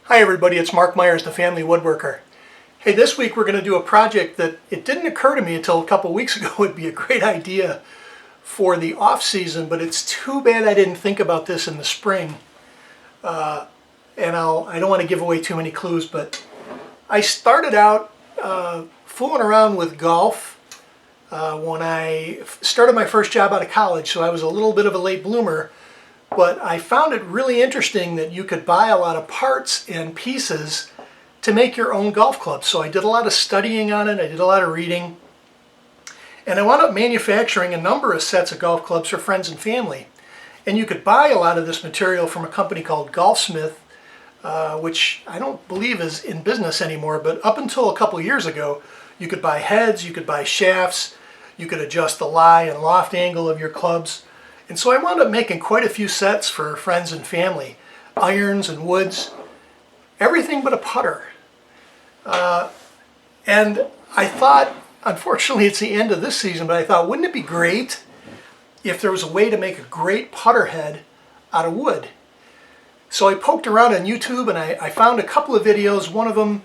Hi everybody, it's Mark Myers, the Family Woodworker. Hey, this week we're going to do a project that it didn't occur to me until a couple weeks ago would be a great idea for the off season, but it's too bad I didn't think about this in the spring. I don't want to give away too many clues, but I started out fooling around with golf when I started my first job out of college, so I was a little bit of a late bloomer. But I found it really interesting that you could buy a lot of parts and pieces to make your own golf clubs. So I did a lot of studying on it, I did a lot of reading, and I wound up manufacturing a number of sets of golf clubs for friends and family. And you could buy a lot of this material from a company called Golfsmith, which I don't believe is in business anymore, but up until a couple years ago, you could buy heads, you could buy shafts, you could adjust the lie and loft angle of your clubs. And so I wound up making quite a few sets for friends and family, irons and woods, everything but a putter. And I thought, unfortunately it's the end of this season, but I thought, wouldn't it be great if there was a way to make a great putter head out of wood? So I poked around on YouTube and I found a couple of videos. One of them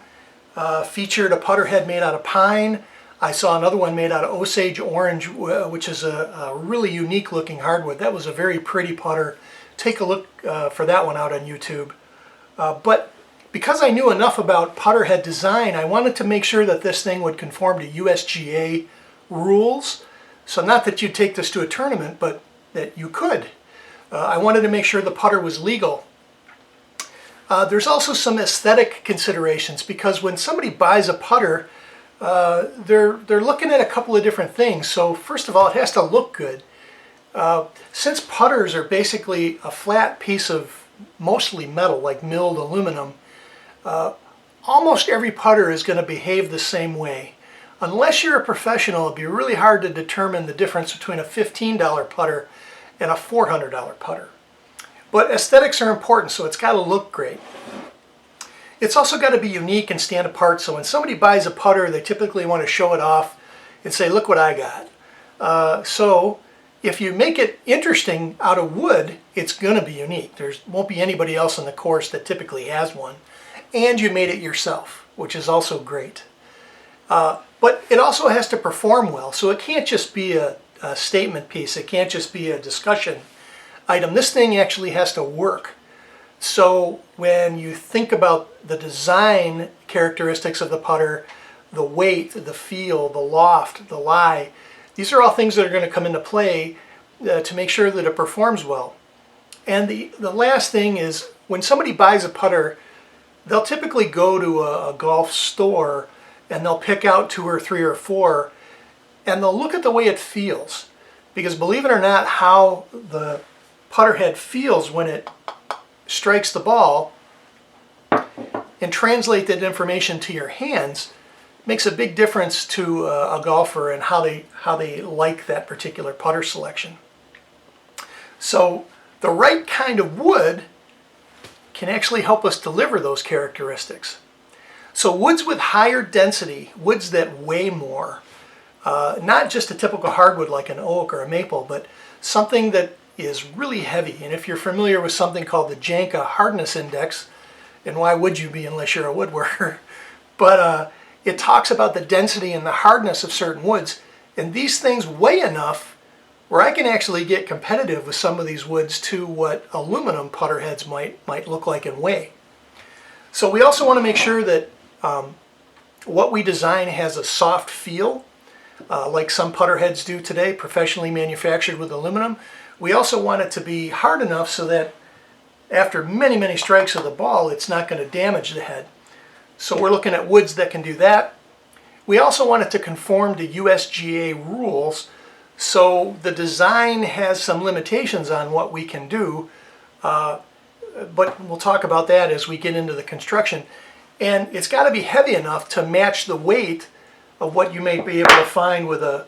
featured a putter head made out of pine. I saw another one made out of Osage orange, which is a really unique looking hardwood. That was a very pretty putter. Take a look for that one out on YouTube. But because I knew enough about putter head design, I wanted to make sure that this thing would conform to USGA rules. So not that you'd take this to a tournament, but that you could. I wanted to make sure the putter was legal. There's also some aesthetic considerations, because when somebody buys a putter, they're looking at a couple of different things. So first of all, it has to look good. Since putters are basically a flat piece of mostly metal, like milled aluminum, almost every putter is going to behave the same way. Unless you're a professional, it'd be really hard to determine the difference between a $15 putter and a $400 putter. But aesthetics are important, so it's got to look great. It's also got to be unique and stand apart, so when somebody buys a putter, they typically want to show it off and say, look what I got. So if you make it interesting out of wood, it's going to be unique. There won't be anybody else on the course that typically has one. And you made it yourself, which is also great. But it also has to perform well, so it can't just be a statement piece. It can't just be a discussion item. This thing actually has to work. So when you think about the design characteristics of the putter, the weight, the feel, the loft, the lie, these are all things that are going to come into play to make sure that it performs well. And the last thing is, when somebody buys a putter, they'll typically go to a golf store and they'll pick out 2 or 3 or 4 and they'll look at the way it feels. Because believe it or not, how the putter head feels when it strikes the ball and translate that information to your hands makes a big difference to a golfer and how they like that particular putter selection. So the right kind of wood can actually help us deliver those characteristics. So woods with higher density, woods that weigh more, not just a typical hardwood like an oak or a maple, but something that is really heavy. And if you're familiar with something called the Janka Hardness Index, and why would you be unless you're a woodworker, but it talks about the density and the hardness of certain woods, and these things weigh enough where I can actually get competitive with some of these woods to what aluminum putter heads might look like and weigh. So we also want to make sure that what we design has a soft feel, like some putter heads do today, professionally manufactured with aluminum. We also want it to be hard enough so that after many, many strikes of the ball, it's not going to damage the head. So we're looking at woods that can do that. We also want it to conform to USGA rules, so the design has some limitations on what we can do, but we'll talk about that as we get into the construction. And it's got to be heavy enough to match the weight of what you may be able to find with a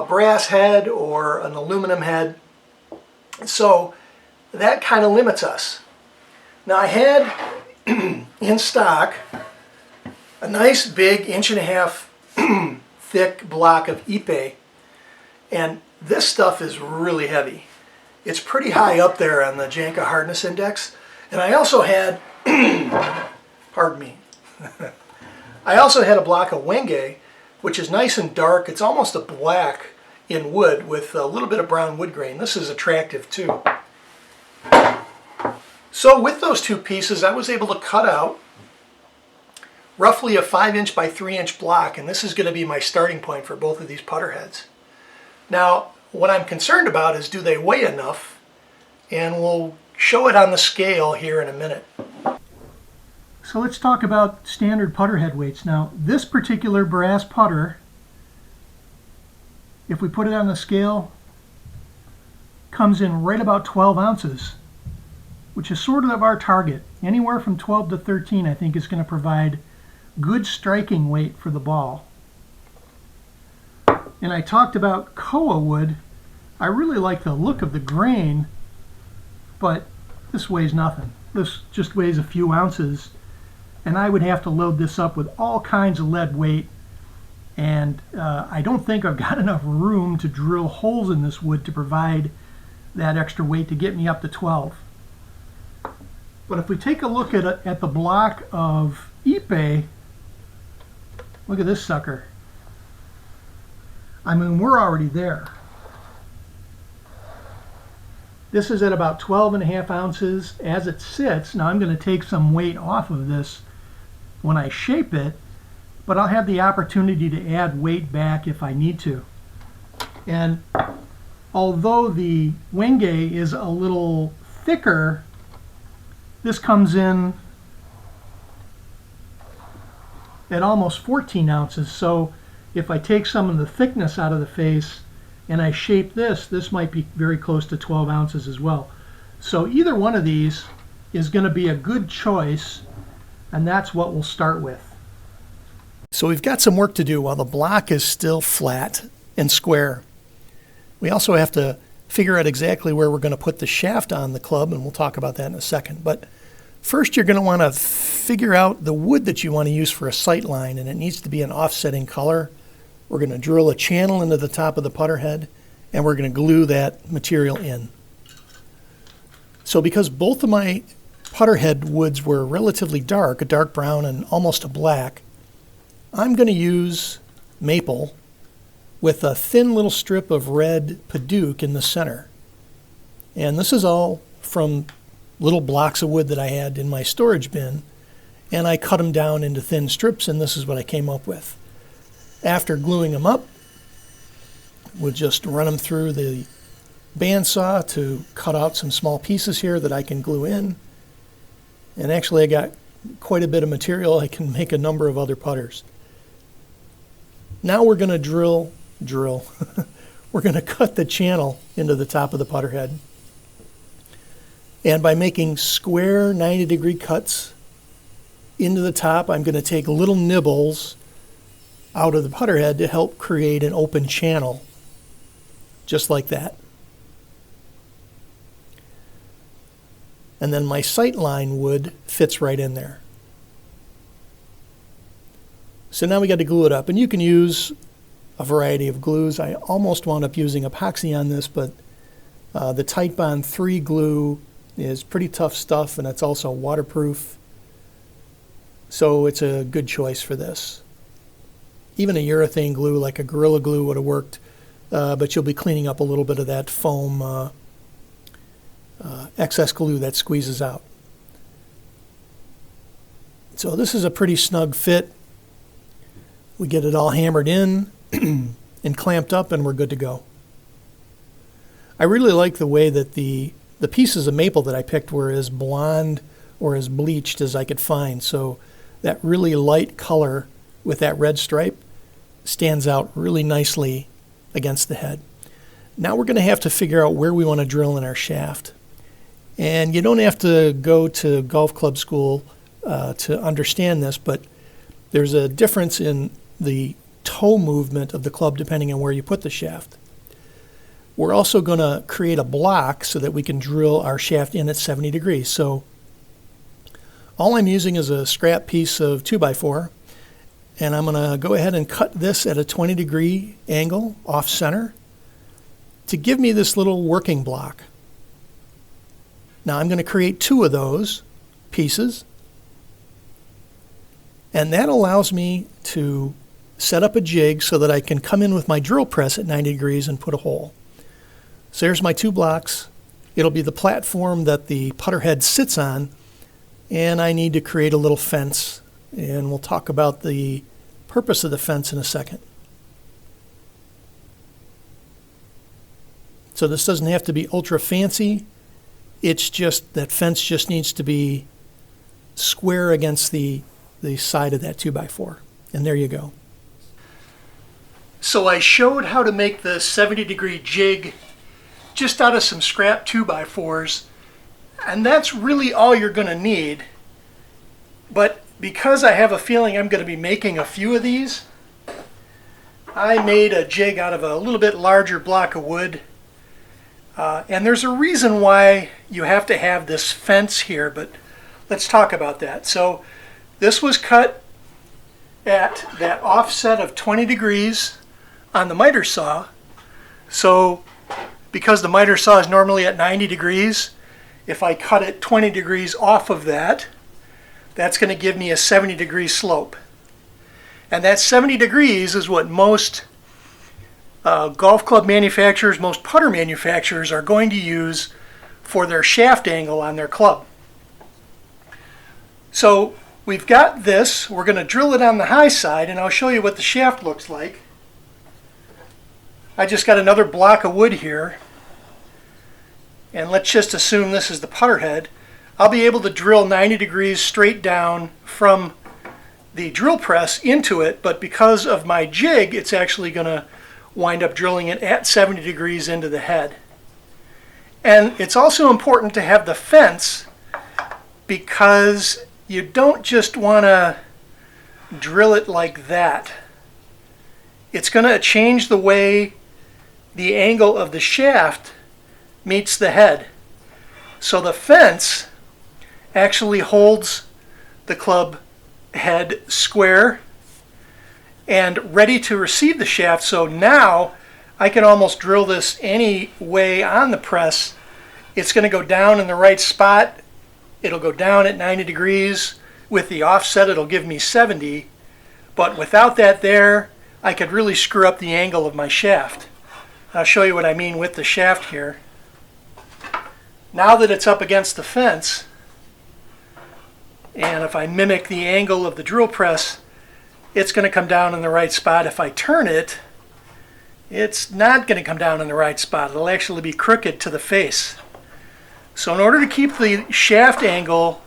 brass head or an aluminum head. So that kind of limits us. Now I had in stock a nice big 1.5 inch thick block of Ipe, and this stuff is really heavy. It's pretty high up there on the Janka Hardness Index. And I also had I also had a block of wenge, which is nice and dark. It's almost a black in wood with a little bit of brown wood grain. This is attractive too. So with those two pieces, I was able to cut out roughly a 5" by 3" block, and this is going to be my starting point for both of these putter heads. Now, what I'm concerned about is, do they weigh enough? And we'll show it on the scale here in a minute. So let's talk about standard putter head weights. Now, this particular brass putter, if we put it on the scale, comes in right about 12 ounces, which is sort of our target. Anywhere from 12 to 13, I think, is going to provide good striking weight for the ball. And I talked about koa wood. I really like the look of the grain, but this weighs nothing. This just weighs a few ounces, and I would have to load this up with all kinds of lead weight, and I don't think I've got enough room to drill holes in this wood to provide that extra weight to get me up to 12. But if we take a look at the block of ipe, look at this sucker. I mean, we're already there. This is at about 12.5 ounces as it sits. Now I'm going to take some weight off of this when I shape it, but I'll have the opportunity to add weight back if I need to. And although the wenge is a little thicker, this comes in at almost 14 ounces. So if I take some of the thickness out of the face and I shape this, this might be very close to 12 ounces as well. So either one of these is going to be a good choice, and that's what we'll start with. So we've got some work to do while the block is still flat and square. We also have to figure out exactly where we're going to put the shaft on the club, and we'll talk about that in a second. But first, you're going to want to figure out the wood that you want to use for a sight line, and it needs to be an offsetting color. We're going to drill a channel into the top of the putter head, and we're going to glue that material in. So because both of my putter head woods were relatively dark, a dark brown and almost a black, I'm going to use maple with a thin little strip of red padauk in the center. And this is all from little blocks of wood that I had in my storage bin, and I cut them down into thin strips, and this is what I came up with. After gluing them up, we'll just run them through the bandsaw to cut out some small pieces here that I can glue in. And actually I got quite a bit of material. I can make a number of other putters. Now we're going to drill. We're going to cut the channel into the top of the putter head. And by making square 90-degree cuts into the top, I'm going to take little nibbles out of the putter head to help create an open channel, just like that. And then my sight line wood fits right in there. So now we got to glue it up, and you can use a variety of glues. I almost wound up using epoxy on this, but the Titebond 3 glue is pretty tough stuff, and it's also waterproof, so it's a good choice for this. Even a urethane glue like a Gorilla Glue would have worked, but you'll be cleaning up a little bit of that foam excess glue that squeezes out. So this is a pretty snug fit. We get it all hammered in and clamped up, and we're good to go. I really like the way that the pieces of maple that I picked were as blonde or as bleached as I could find. So that really light color with that red stripe stands out really nicely against the head. Now we're going to have to figure out where we want to drill in our shaft. And you don't have to go to golf club school to understand this, but there's a difference in the toe movement of the club depending on where you put the shaft. We're also going to create a block so that we can drill our shaft in at 70 degrees. So all I'm using is a scrap piece of 2x4, and I'm going to go ahead and cut this at a 20-degree angle off center to give me this little working block. Now I'm going to create two of those pieces, And that allows me to set up a jig so that I can come in with my drill press at 90 degrees and put a hole. So there's my 2 blocks. It'll be the platform that the putter head sits on, and I need to create a little fence, and we'll talk about the purpose of the fence in a second. So this doesn't have to be ultra fancy. It's just that fence just needs to be square against the side of that 2x4. And there you go. So I showed how to make the 70-degree jig just out of some scrap 2x4s, and that's really all you're going to need. But because I have a feeling I'm going to be making a few of these, I made a jig out of a little bit larger block of wood. And there's a reason why you have to have this fence here, but let's talk about that. So this was cut at that offset of 20 degrees on the miter saw. So because the miter saw is normally at 90 degrees, if I cut it 20 degrees off of that, that's going to give me a 70-degree slope. And that 70 degrees is what most golf club manufacturers, most putter manufacturers are going to use for their shaft angle on their club. So we've got this. We're going to drill it on the high side, and I'll show you what the shaft looks like. I just got another block of wood here, and let's just assume this is the putter head. I'll be able to drill 90 degrees straight down from the drill press into it, but because of my jig, it's actually going to wind up drilling it at 70 degrees into the head. And it's also important to have the fence because you don't just want to drill it like that. It's going to change the way the angle of the shaft meets the head. So the fence actually holds the club head square and ready to receive the shaft. So now I can almost drill this any way on the press. It's going to go down in the right spot. It'll go down at 90 degrees. With the offset, it'll give me 70. But without that there, I could really screw up the angle of my shaft. I'll show you what I mean with the shaft here. Now that it's up against the fence, and if I mimic the angle of the drill press, it's going to come down in the right spot. If I turn it, it's not going to come down in the right spot. It'll actually be crooked to the face. So in order to keep the shaft angle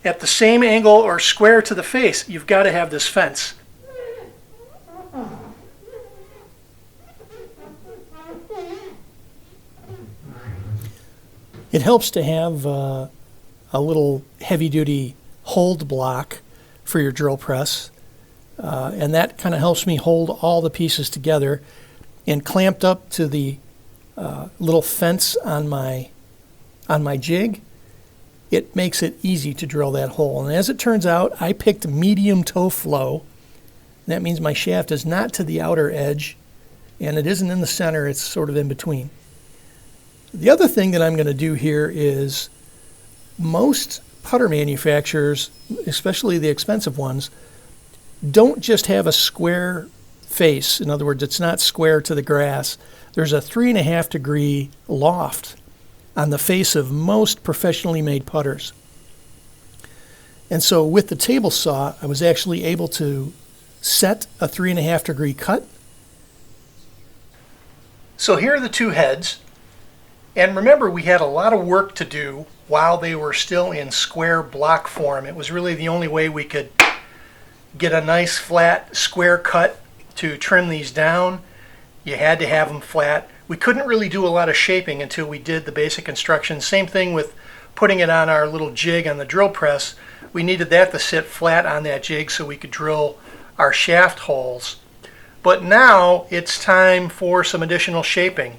at the same angle or square to the face, you've got to have this fence. It helps to have a little heavy-duty hold block for your drill press, and that kind of helps me hold all the pieces together. And clamped up to the little fence on my jig, it makes it easy to drill that hole. And as it turns out, I picked medium toe flow. That means my shaft is not to the outer edge, and it isn't in the center. It's sort of in between. The other thing that I'm going to do here is most putter manufacturers, especially the expensive ones, don't just have a square face. In other words, it's not square to the grass. There's a 3.5 degree loft on the face of most professionally made putters. And so with the table saw, I was actually able to set a 3.5 degree cut. So here are the two heads. And remember, we had a lot of work to do while they were still in square block form. It was really the only way we could get a nice flat square cut to trim these down. You had to have them flat. We couldn't really do a lot of shaping until we did the basic instructions. Same thing with putting it on our little jig on the drill press. We needed that to sit flat on that jig so we could drill our shaft holes. But now it's time for some additional shaping.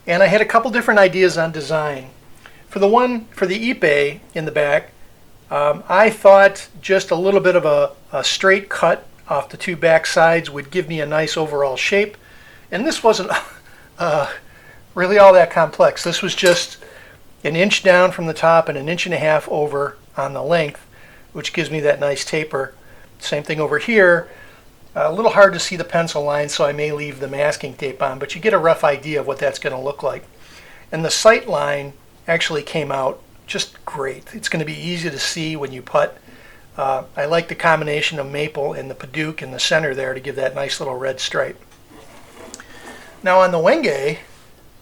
And I had a couple different ideas on design. For the one for the ipe in the back, I thought just a little bit of a straight cut off the two back sides would give me a nice overall shape. And this wasn't really all that complex. This was just 1 inch down from the top and 1.5 inches over on the length which gives me that nice taper. Same thing over here. A little hard to see the pencil line, so I may leave the masking tape on, but you get a rough idea of what that's going to look like. And the sight line actually came out just great. It's going to be easy to see when you putt. I like the combination of maple and the Padauk in the center there to give that nice little red stripe. Now on the Wenge,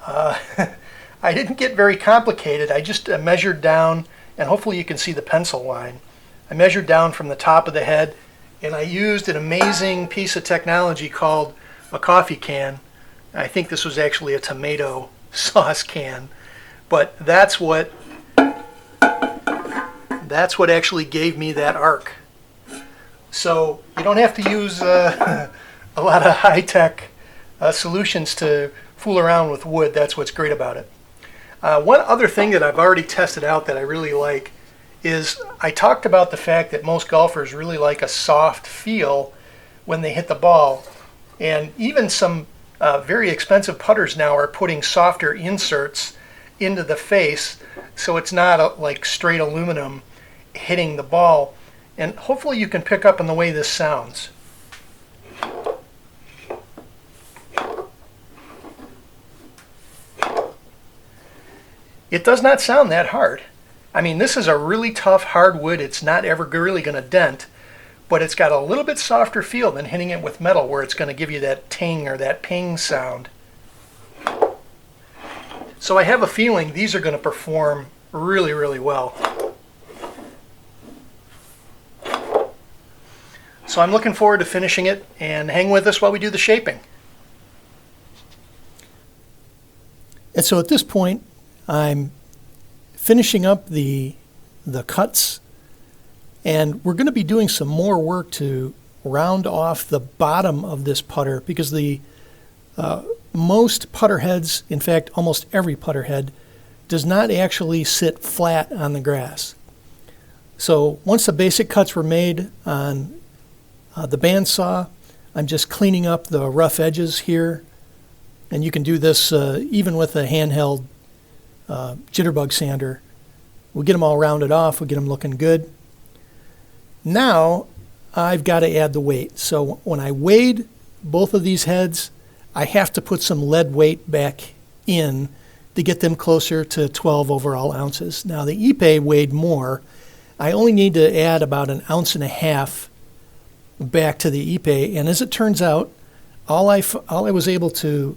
I didn't get very complicated. I just measured down, and hopefully you can see the pencil line. I measured down from the top of the head, and I used an amazing piece of technology called a coffee can. I think this was actually a tomato sauce can, but that's what actually gave me that arc. So you don't have to use a lot of high-tech solutions to fool around with wood. That's what's great about it. One other thing that I've already tested out that I really like is I talked about the fact that most golfers really like a soft feel when they hit the ball, and even some very expensive putters now are putting softer inserts into the face, so it's not like straight aluminum hitting the ball. And hopefully you can pick up on the way this sounds. It does not sound that hard. I mean, this is a really tough hardwood. It's not ever really going to dent, but it's got a little bit softer feel than hitting it with metal, where it's going to give you that ting or that ping sound. So I have a feeling these are going to perform really, really well. So I'm looking forward to finishing it, and hang with us while we do the shaping. And so at this point, I'm finishing up the cuts, and we're going to be doing some more work to round off the bottom of this putter, because the most putter heads, in fact almost every putter head, does not actually sit flat on the grass. So once the basic cuts were made on the bandsaw, I'm just cleaning up the rough edges here, and you can do this even with a handheld jitterbug sander. We'll get them all rounded off, we'll get them looking good. Now I've got to add the weight. So when I weighed both of these heads, I have to put some lead weight back in to get them closer to 12 overall ounces. Now the Ipe weighed more. I only need to add about 1.5 ounces back to the Ipe, and as it turns out, all I was able to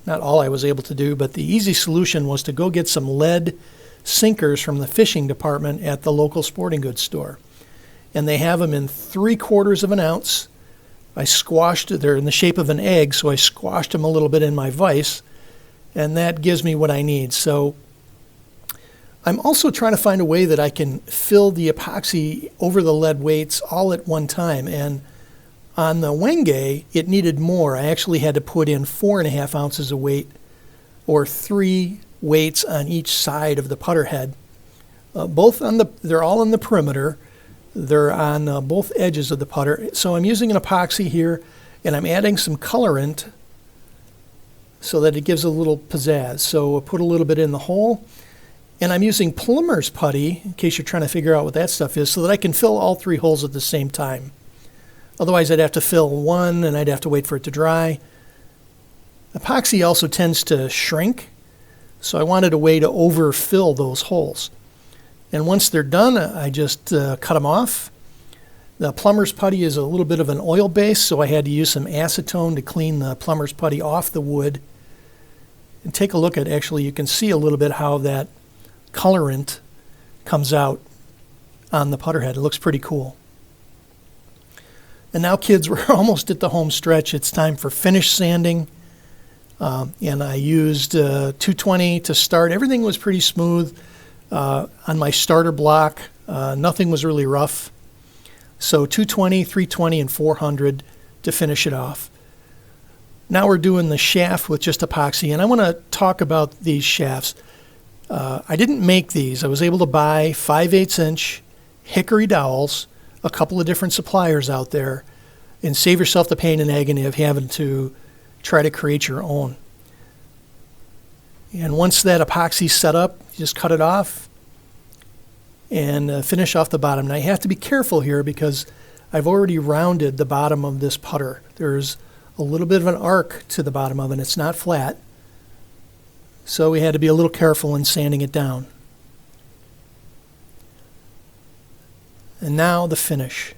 not all I was able to do, but the easy solution was to go get some lead sinkers from the fishing department at the local sporting goods store. And they have them in 3/4 ounce. They're in the shape of an egg, so I squashed them a little bit in my vise, and that gives me what I need. So I'm also trying to find a way that I can fill the epoxy over the lead weights all at one time. And on the Wenge, it needed more. I actually had to put in 4.5 ounces of weight, or 3 weights on each side of the putter head. They're all on the perimeter. They're on both edges of the putter. So I'm using an epoxy here, and I'm adding some colorant so that it gives a little pizzazz. So I put a little bit in the hole, and I'm using plumber's putty, in case you're trying to figure out what that stuff is, so that I can fill all 3 holes at the same time. Otherwise, I'd have to fill one, and I'd have to wait for it to dry. Epoxy also tends to shrink, so I wanted a way to overfill those holes. And once they're done, I just cut them off. The plumber's putty is a little bit of an oil base, so I had to use some acetone to clean the plumber's putty off the wood. And take a look at, actually, you can see a little bit how that colorant comes out on the putter head. It looks pretty cool. And now, kids, we're almost at the home stretch. It's time for finish sanding. And I used 220 to start. Everything was pretty smooth on my starter block. Nothing was really rough. So 220, 320, and 400 to finish it off. Now we're doing the shaft with just epoxy. And I want to talk about these shafts. I didn't make these. I was able to buy 5/8 inch hickory dowels, a couple of different suppliers out there, and save yourself the pain and agony of having to try to create your own. And once that epoxy's set up, you just cut it off, and finish off the bottom. Now you have to be careful here because I've already rounded the bottom of this putter. There's a little bit of an arc to the bottom of it. It's not flat. So we had to be a little careful in sanding it down. And now the finish.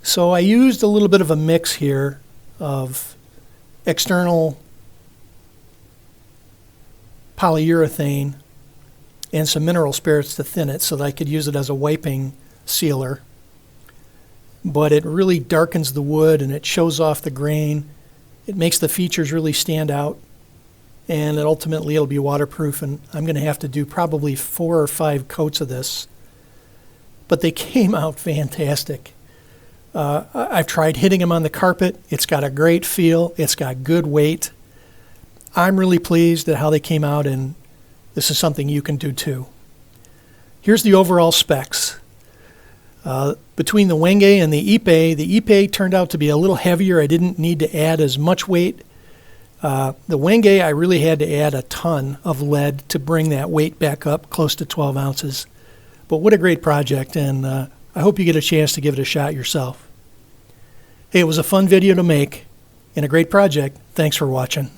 So I used a little bit of a mix here of external polyurethane and some mineral spirits to thin it so that I could use it as a wiping sealer. But it really darkens the wood and it shows off the grain. It makes the features really stand out, and ultimately it'll be waterproof, and I'm going to have to do probably 4 or 5 coats of this. But they came out fantastic. I've tried hitting them on the carpet. It's got a great feel. It's got good weight. I'm really pleased at how they came out, and this is something you can do too. Here's the overall specs. Between the Wenge and the Ipe turned out to be a little heavier. I didn't need to add as much weight. The Wenge, I really had to add a ton of lead to bring that weight back up close to 12 ounces. But what a great project, and I hope you get a chance to give it a shot yourself. Hey, it was a fun video to make and a great project. Thanks for watching.